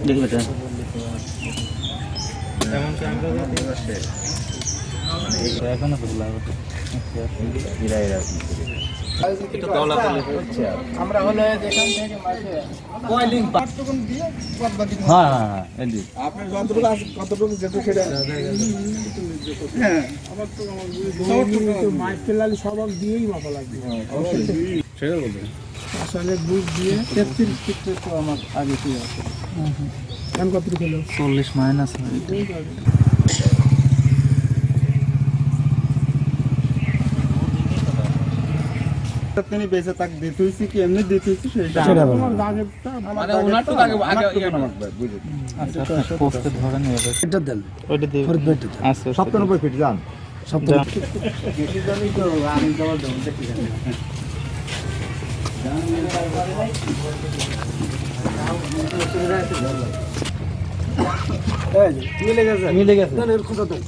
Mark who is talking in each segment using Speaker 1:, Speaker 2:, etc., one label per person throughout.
Speaker 1: দেখি বেটা এখনো
Speaker 2: আমরা হলে যেখান থেকে মাসে কয়লিং পাটটুকুন দিয়ে পদ্মাটি
Speaker 1: হ্যাঁ হ্যাঁ এডি
Speaker 2: আপনার যন্ত্রটা আছে কতটুকু যেতে সেটা হ্যাঁ আবার তো আমার মাইক ফেলালি সবক দিয়েই মাপা লাগবে
Speaker 1: সেটা বলবে
Speaker 2: আসলে বুঝ দিয়ে 33 ফিট তো আমার আগে কি আছে কেন কতটুকু হলো
Speaker 1: 40 মাইনাস
Speaker 2: তিনি বেঁচে তাক দিতে হইছে কি এমনি দিতে হইছে সেটা আমার দাগেরটা মানে ওনার তো আগে বুঝে
Speaker 1: আচ্ছা পোস্টে ধরে নিয়ে
Speaker 2: এটা দেন
Speaker 1: ওইটা দিয়ে আচ্ছা
Speaker 2: 97 ফিট যান 97 বেশি জানি তো আমি যাওয়ার জন্য ঠিক আছে
Speaker 1: মিলে গেছে
Speaker 2: এর খোঁজা দেন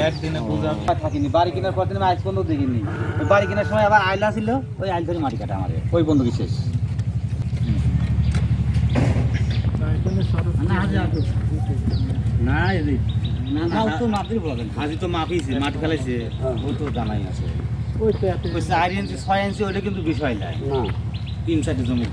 Speaker 1: একদিনে পূজা থাকিনি বাড়ি কেনার পর দিন আজ পর্যন্ত দেখিনি ওই বাড়ি কেনার সময় আবার আইলা ছিল ওই আইল ধরে মাটি কাটা আমাদের ওই বন্ধু বিশেষ না তো মাপির বলেন হাজি তো মাপিছে মাটি ফেলাইছে ও তো জানাই আছে ওই 4 ইঞ্চি 6 ইঞ্চি ওইটা কিন্তু বিষয় নাই না 3 4 জমির